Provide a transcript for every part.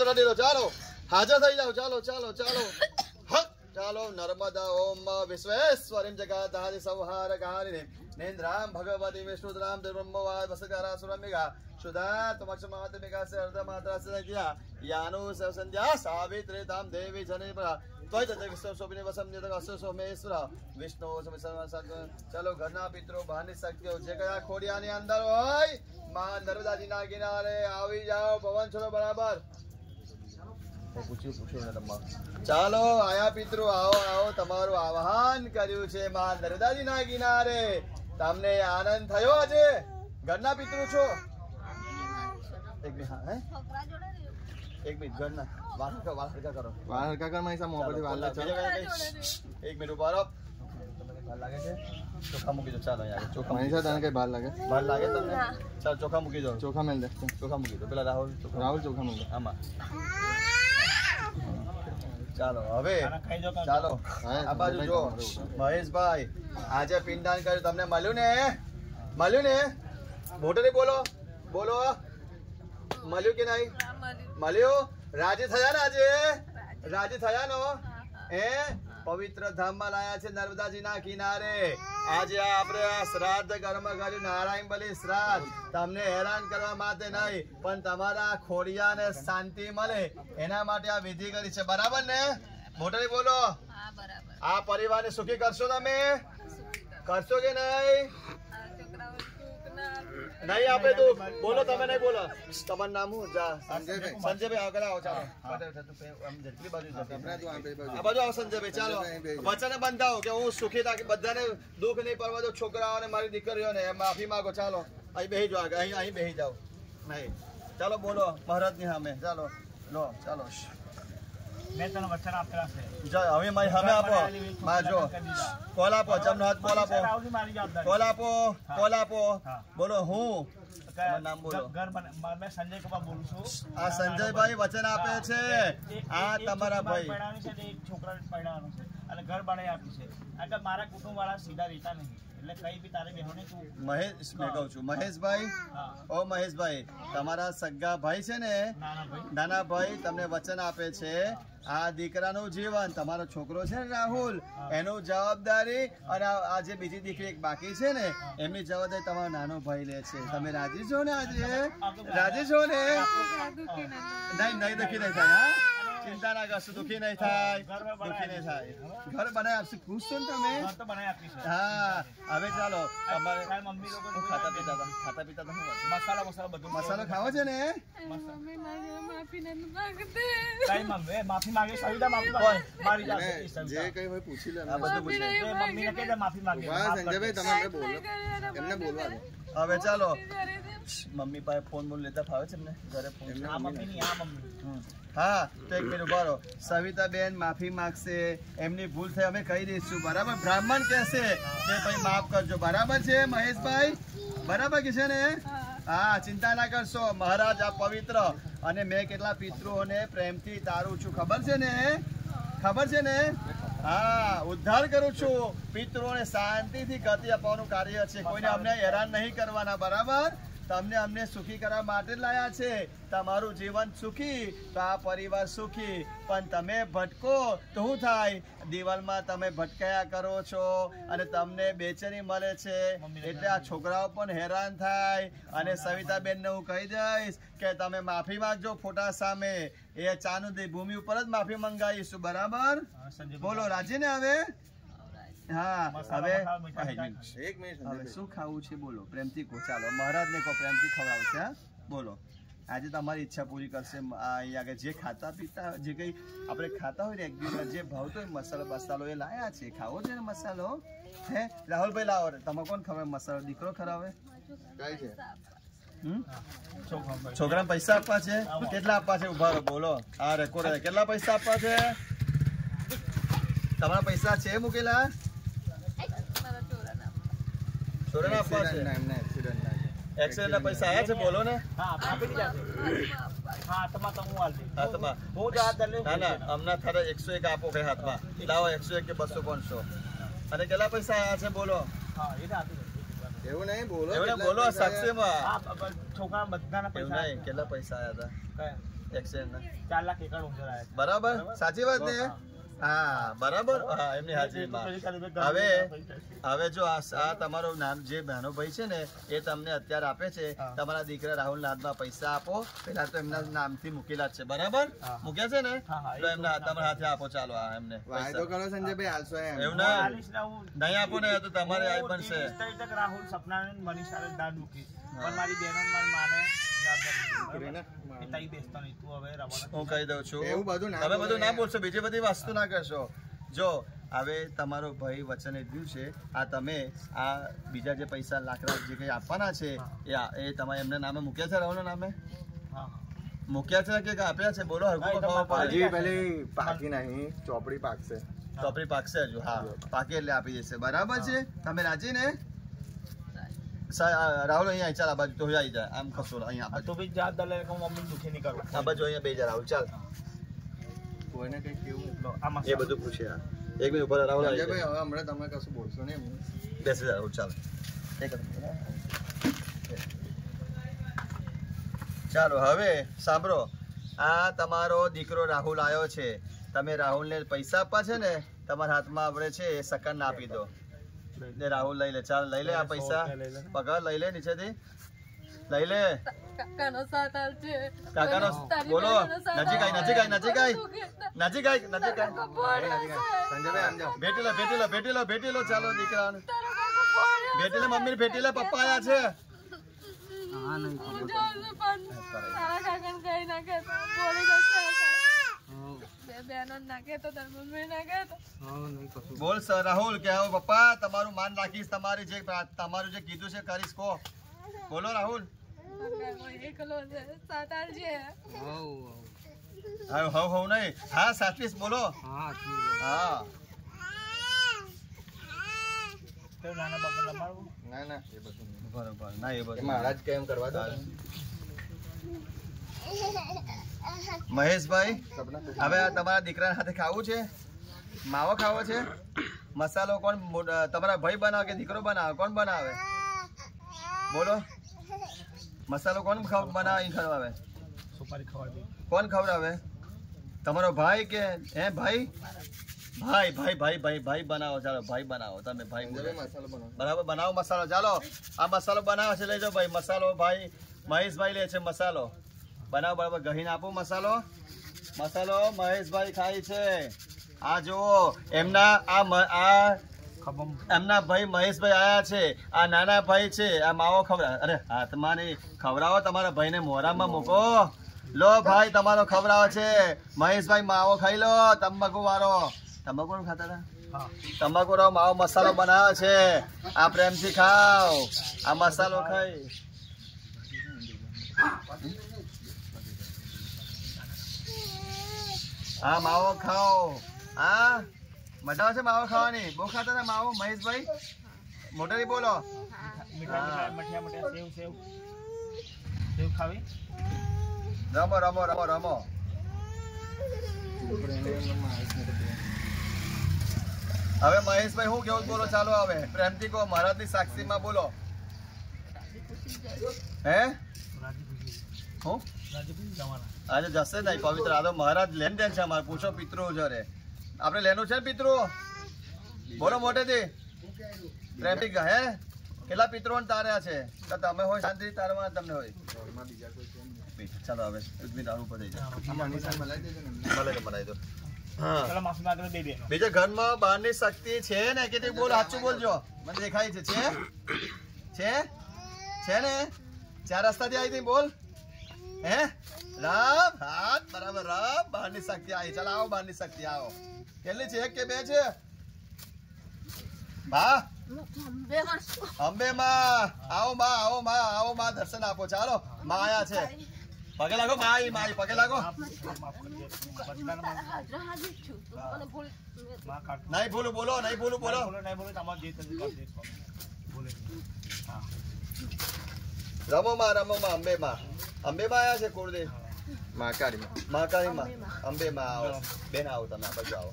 રડી લો ચાલો હાજર થઈ જાઓ ચાલો ચાલો ચાલો ચાલો નર્મદા ઓમ વિશ્વેશ્વરીમ જગદાદિ સંહારકારિણે નેન્દ્રામ ભગવતી વિષ્ણુદ્રામ બ્રહ્મવાદ વસકારા સુરમિગા સુધા તમક્ષમાતમિકા અર્ધમાત્રા સદયા યાનુ સંધ્યા સાવિત્રી તામ દેવી જનેપ્રા તોય તતે વિશ્વસોપિને વસમ્યત અસ્ય સોમેશ્વર વિષ્ણુ ચલો ઘરના પિત્રો બહારની શક્તિઓ જે કયા ખોડિયાની અંદર હોય માં નર્મદાજીના કિનારે આવી જાઓ પવન છોડો બરાબર ચાલો આયા પિત્રો આવો આવો તમારું આહવાન કર્યું છે માં નર્મદાજીના કિનારે તમને આનંદ થયો આજે ઘરના પિત્રો છો એક મિનિટ હા હે એક મિનિટ ઘરના વાળ હરકા કરો વાળ હરકા કર માં મોબાઈલ વાળ એક મિનિટ ઉભા રહો બાલ લાગે છે ચોખા મૂકી દો ચાલો યાર ચોખા મનીષા તને કઈ બાલ લાગે તમને ચાલ ચોખા મૂકી દો ચોખા મેલ દે ચોખા મૂકી દો પેલા રાહુલ ચોખા મૂકી દો આમાં ચાલો હવે ચાલો આ બાજુ જો મહેશભાઈ આજે પિંડદાન કર્યું તમને મળ્યું ને મોટે બોલો બોલો મળ્યું કે નહીં મળ્યું રાજી થયા ને આજે રાજી થયા નો પવિત્ર ધામમાં લાયા છે નર્મદાજીના કિનારે આજે આપણે આ શ્રાદ્ધ કર્મ કર્યું નારાયણ બલી શ્રાદ્ધ તમને હેરાન કરવા માટે નહીં પણ તમારા ખોડિયાને શાંતિ મળે એના માટે આ વિધિ કરી છે બરાબર ને મોટરી બોલો આ પરિવારને સુખી કરશો તમે કરશો કે નહીં નહીં આપે તું બોલો તમે નહીં બોલો તમારું નામ શું સંજયભાઈ આગળ આવો ચાલો આ બાજુ આવો સંજયભાઈ ચાલો વચને બંધાવો કે હું સુખી થાકી બધાને દુઃખ નહીં પડવા દો છોકરાઓને મારી દીકરીઓને માફી માંગો ચાલો અહીં બેસી જાઓ અહીં બેસી જાઓ નહીં ચાલો બોલો મહારાજની સામે ચાલો લો ચાલો મેં તને વચન આપેલા છે હવે અમે આપો માજો કોલ આપો જમનો હાથ કોલ આપો કોલ આપો બોલો હું નામ બોલો મેં સંજય કુમાર બોલું છું આ સંજયભાઈ વચન આપે છે આ તમારા ભાઈ છોકરાને પરણાવવાનું છે અને ઘર બનાવી આપ્યું છે કારણ મારા કુટુંબ વાળા સીધા રહેતા નહીં એટલે કઈ બી તારે બેહોને તું મહેશ મેં કહું છું મહેશભાઈ ઓ મહેશભાઈ તમારા સગા ભાઈ છે ને નાના ભાઈ તમને વચન આપે છે આ દીકરાનું જીવન તમારો છોકરો છે ને રાહુલ એનું જવાબદારી અને આ જે બીજી દીકરી એક બાકી છે ને એમની જવાબદારી તમારો નાનો ભાઈ લે છે તમે રાજી છો ને આજે રાજી છો ને નહીં દુઃખી નહીં થાય હા ચિંતા ના કરશો દુઃખી નહીં થાય દુઃખી નહીં થાય ઘર બનાવી આપશે ખુશ છો ને તમે હા હવે ચાલો તમારે ખાતા પીતા મસાલો ખાવો છે ને માફી માંગે સવિતા મારી જે કઈ હોય પૂછી લે આ બધું પૂછી મમ્મીને કહી દે માફી માંગે સંજયભાઈ તમે બોલો એમને બોલવા દો હવે ચાલો મમ્મી પાસે ફોન લેતા ફાવે છે એમને ઘરે ફોન હા તો એક મિનિટ ઉભા રહો સવિતાબેન માફી માંગશે એમની ભૂલ થઈ અમે કહી દઈશું બરાબર બ્રાહ્મણ કહેશે કે ભાઈ માફ કરજો બરાબર છે મહેશભાઈ બરાબર કે છે ને હા ચિંતા ના કરશો મહારાજ આ પવિત્ર અને મેં કેટલા પિતૃઓને પ્રેમથી તારું છું ખબર છે ને હા ઉદ્ધાર કરું છું પિતૃઓને શાંતિથી ગતિ અપાવવાનું કાર્ય છે કોઈને અમને હેરાન નહીં કરવાના બરાબર તમને અમને સુખી કરવા માટે જ લાયા છે તમારું જીવન સુખી તો આ પરિવાર સુખી પણ તમે ભટકો તો શું થાય દિવાલમાં તમે ભટકાયા કરો છો અને તમને બેચેની મળે છે એટલે આ છોકરાઓ પણ હેરાન થાય અને સવિતાબેનને હું કહી દઈશ કે તમે માફી માંગજો ફોટા સામે એ ચાનુદી ભૂમિ ઉપર જ માફી મંગાવીશું બરાબર બોલો રાજી ને હવે હા હવે એક મિનિટ હવે શું ખાવું છે બોલો પ્રેમથી કહો ચાલો મહારાજ ને કહો પ્રેમથી ખવડાવશે હા બોલો આજે તમારી ઈચ્છા પૂરી કરશે અહીંયા જે ખાતા પીતા જે કઈ આપણે ખાતા હોય રેગ્યુલર જે ભાવતો હોય મસાલો એ લાયા છે ખાવો છે ને મસાલો હે રાહુલભાઈ લાવો તમે કોણ ખવાય મસાલો દીકરો ખરાવે કઈ છે છોકરાને પૈસા આપવા છે કેટલા આપવા છે ઉભા રહો બોલો આ રેકોર્ડ કેટલા પૈસા આપવા છે તમારા પૈસા છે મૂકેલા છોરાના આપવા છે એક્સિડન્ટ ના પૈસા આયા છે બોલો ને હમણાં થારે 101 આપો કઈ હાથમાં લાવો 101 કે 200 500 અને કેટલા પૈસા આયા છે બોલો એવું નહીં બોલો બોલો સાક્ષીમાં છોકરા બધાના પૈસા નહીં કેટલા પૈસા આયા હતા એક્સિડન્ટ 4 લાખ એકર ઊંઝા આવ્યા છે. બરાબર સાચી વાત ને હા બરાબર હા એમની હાજરીમાં હવે જો આ તમારું નામ જે બહેનો ભાઈ છે ને એ તમને અત્યારે આપે છે તમારા દીકરા રાહુલ નાથમાં પૈસા આપો પેલા તો એમના નામથી મૂકેલા જ છે બરાબર મૂક્યા છે ને તો એમના તમારા હાથે આપો ચાલો આ એમને વાયદો કરો સંજયભાઈ હાલશો એવું ના નહીં આપો ને તો તમારે આ બનશે રાહુલ સપનાનંદ મનીષા દાન મૂકી પણ મારી બહેનો મારી માને હું કહી દઉં છું તમે બધું ના બોલશો બીજી બધી વસ્તુ ના કરશો જો હવે તમારો ભાઈ વચન એટલું છે આ તમે આ બીજા જે પૈસા લાખ જે કઈ આપવાના છે એ તમારે એમના નામે મૂક્યા છે રાહુલના નામે મૂક્યા છે કે આપ્યા છે બોલો ચોપડી પાકશે ચોપડી પાકશે હજુ હા પાકી એટલે આપી દેશે બરાબર છે તમે રાજી ને રાહુલ અહીંયા ચાલ આ બાજુ તો આવી જાય આમ ખસો અહીંયા તો બી જાત દલે મમ્મી દુખી નહીં કરું આ બાજુ અહીંયા બે જા રાહુલ ચાલ કોઈને કઈ કેવું એ બધું પૂછે એક મિનિટ ઉપર રાહુલ ભાઈ હવે હમણાં તમે કશું બોલશો ને બેસી જા રાહુલ ચાલ ચાલો હવે સાંભળો આ તમારો દીકરો રાહુલ આવ્યો છે તમે રાહુલને પૈસા આપવા છે ને તમારા હાથમાં આપણે છે એ સકન આપી દો રાહુલ લઈ લે ચાલ લઈ લે આ પૈસા પગાર લઈ લે નીચેથી લઈ લે કાકાનો સાથ આલજે કાકાનો બોલો નજીક આઈ નજીક આઈ નજીક આઈ નજીક આઈ નજીક આઈ સંજયભાઈ આમ જાઓ ભેટી લો ચાલો દીકરાને ભેટી લે મમ્મી ભેટી લે પપ્પા આયા છે હા નહીં તારા કાકાને કઈ ના કહેતો બોલી જશે બે બહેનો ના કહેતો તાર મમ્મી ના કહેતો બોલ સર રાહુલ કે આવો પપ્પા તમારું માન રાખીશ તમારું જે કીધું છે કરીશ કો બોલો રાહુલ એકલો છે સાથ આલજે હવ નહીં હા સાચવીશ બોલો હા નાના બાપા લંબાડવું ના એ બધું બરોબર ના એ બધું મહારાજ કેમ કરવા દો મહેશભાઈ હવે તમારા દીકરાના હાથે ખાવું છે માવો ખાવો છે મસાલો કોણ તમારા ભાઈ બનાવે કે દીકરો બનાવે કોણ બનાવે બોલો મસાલો કોણ બનાવે ખવડાવે સુપારી ખવડાવે કોણ ખવડાવે તમારો ભાઈ કે હે ભાઈ ભાઈ બનાવો ચાલો ભાઈ બનાવો તમે ભાઈ બરાબર બનાવો મસાલો ચાલો આ મસાલો બનાવે છે લઈ જાઓ ભાઈ મસાલો ભાઈ મહેશભાઈ લે છે મસાલો બનાવો બરાબર ગહીને આપો મસાલો મહેશભાઈ ખાય છે આ જુઓ એમના ભાઈ મહેશભાઈ આયા છે આ નાના ભાઈ છે આ માવો ખવડાવે અરે હાથમાં નહીં ખવડાવો તમારા ભાઈને મોઢામાં મૂકો લો ભાઈ તમારો ખવડાવો છે મહેશભાઈ માવો ખાઈ લો તંબાકુ વાળો તંબાકુ ખાતા હતા તંબાકુ નો માવો મસાલો બનાવે છે આ પ્રેમથી ખાઓ આ મસાલો ખાઈ હા માવો ખાઓ હા મજા આવે છે માવો ખાવાની બહુ ખાતા હતા માવો મહેશભાઈ મોટેથી બોલો મઠિયા સેવ ખાવી રમો હવે મહેશભાઈ હું કેવું બોલો ચાલો હવે પ્રેમથી કહો મહારાજની સાક્ષીમાં બોલો હે હું આજે જશે નહીં પવિત્ર આ તો મહારાજ લેન દેન છે અમારે પૂછો પિતૃ જરે આપણે લેનું છે ને પિતૃ બોલો મોટેથી પ્રેમથી હે કેટલા પિતૃ તાર્યા છે તો તમે હોય શાંતિ તારવા તમને હોય ચાલો હવે દારૂ પર મલાઈ દો બીજા ઘરમાં બહારની શક્તિ છે ને કે બોલ સાચું બોલજો મને દેખાય છે ને 4 રસ્તાથી આવી હતી બોલ હે રામ હાથ બરાબર રામ બહારની શક્તિ આવી ચાલો આવો બહારની શક્તિ આવો કેટલી છે 1 કે 2 છે બા અંબે માં આવો માં દર્શન આપો ચાલો માં આયા છે પગે લાગો માઈ પગે લાગો નહીં ભૂલું બોલો રમો માં અંબે માં આયા છે કુળદેવ મહાકાળીમાં અંબે માં આવો બેન આવો તમે બાજુ આવો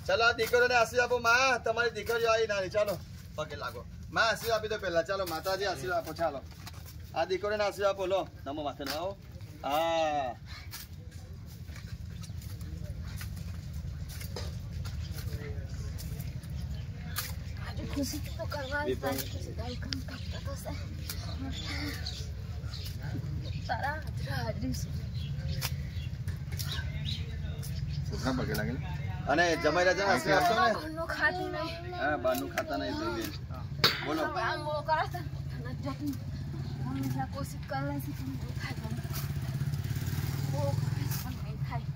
ચાલો આ દીકરીઓને આશીર્વાદ આપો માં તમારી દીકરીઓ આવી નાની ચાલો પગે લાગો માં આશીર્વાદ આપી દો પેલા ચાલો માતાજી આશીર્વાદ આપો ચાલો આ દીકરીઓને આશીર્વાદ આપો લો નમો માથે આવો હા ખુશી તો કરવા કામ કરતા તો છે તારા હાજરી છોકરા પગે લાગે ને અને જમાઈ રાજા હશે આપશો ને ઘરનો ખાતી નહીં હા બહારનું ખાતા નહીં તો બેન બોલો આમ બોલો કરે છે જતી હંમેશા કોશિશ કરે છે કે બહુ થાય બહુ નહીં થાય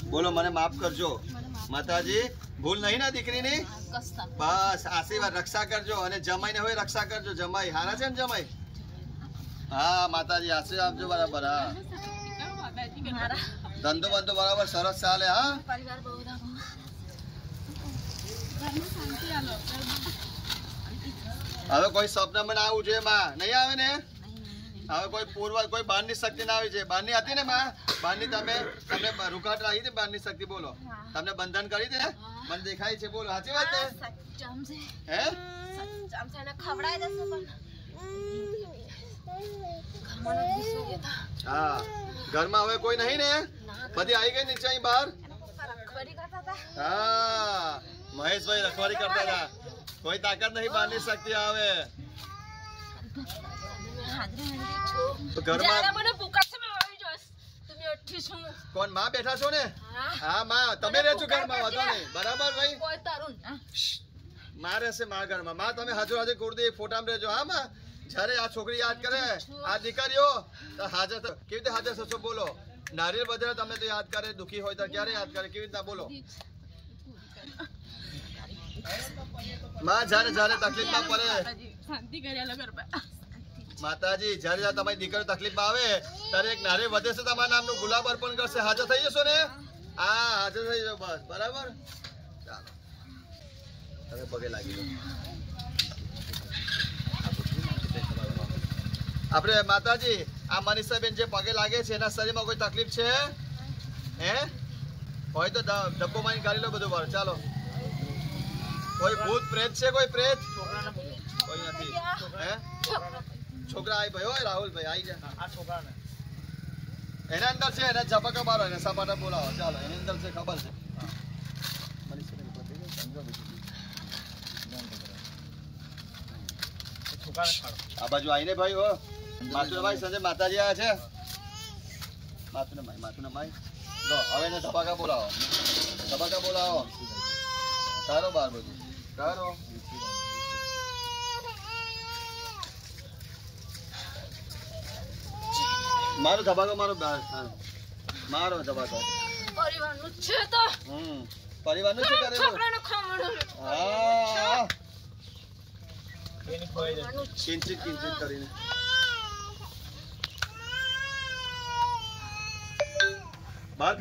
બોલો મને માફ કરજો માતાજી ભૂલ નહીં ના દીકરીની કસ્તા બસ આશીર્વાદ રક્ષા કરજો અને જમાઈને હવે રક્ષા કરજો જમાઈ હારા છે ને જમાઈ હા માતાજી આશીર્વાદ આપજો બરાબર હા મારા ધંધો બંધો બરાબર સરસ ચાલે હા પરિવાર બહુ ઘરમાં શાંતિ આલો હવે કોઈ સ્વપ્નમાં ના આવવું જોઈએ માં નહીં આવે ને હવે કોઈ પૂર્વ કોઈ બહારની શક્તિ ના આવી છે બહારની હતી ને માં બહારની તમને રૂકાટ રાખી હતી બહારની શક્તિ બોલો તમને બંધન કરી હતી ને મને દેખાય છે બોલો સાચી વાત ને સચ્ચામ છે હે સચ્ચામ છે ને ખવડાય દેશે પણ ઘરમાં નથી સુઈ દેતા હા ઘરમાં હવે કોઈ નહીં ને બધી આવી ગઈ નીચે અહીં બહાર રખવાડી કરતા હતા હા મહેશભાઈ રખવાડી કરતા હતા કોઈ તાકાત નહીં બહારની શક્તિ આવે તો ઘરમાં મને પુકારશે મેં આવી જોઈશ તમે અઠી છું કોણ માં બેઠા છો ને હા માં તમે રહેજો ઘરમાં વાંધો નહીં બરાબર ભાઈ કોઈ તરુણ માં રહેશે માં ઘરમાં માં તમે હાજર હાજર કુર્દી ફોટામાં રહેજો હા માં જ્યારે આ છોકરી યાદ કરે આ દીકરીઓ તો હાજર કેવી રીતે હાજર થશો બોલો નારિયેળ બધે તમે તો યાદ કરે દુખી હોય તો ક્યારે યાદ કરે કેવી રીતના બોલો માં જ્યારે જ્યારે તકલીફમાં પડે શાંતિ કર્યા ગરબા માતાજી જ્યારે જ્યારે તમારી દીકરી તકલીફમાં આવે ત્યારે એક નારિયેળ વધે છે તમારા નામનું ગુલાબ અર્પણ કરશે હાજર થઈ જશો ને હા હાજર થઈ જશો બસ બરાબર ચાલો તમે પગે લાગી દો આપણે માતાજી આ મનીષાબેન જે પગે લાગે છે એના શરીરમાં કોઈ તકલીફ છે હે હોય તો ડબ્બો મારી કાઢી લો બધું બહાર ચાલો કોઈ ભૂત પ્રેત છે કોઈ પ્રેત કોઈ નથી હે છોકરા આવી ભાઈ હોય રાહુલભાઈ આવી જાય આ છોકરાને એના અંદર છે એને ઝપકા મારો એને સપાટા બોલાવો ચાલો એની અંદર છે ખબર છે છોકરાને ખાડો આ બાજુ આવીને ભાઈ હો માતુને ભાઈ સંજય માતાજી આવ્યા છે માતુને ભાઈ લો હવે એને ધબાકા બોલાવો તારો બાર બધું તારો મારો ધબાકો મારો મારો ધબાકો પરિવારનું છે તો પરિવારનું શું કરેલું છોકરાનો ખમણો હા એની ખોઈ દે કિંચિત કરીને બહાર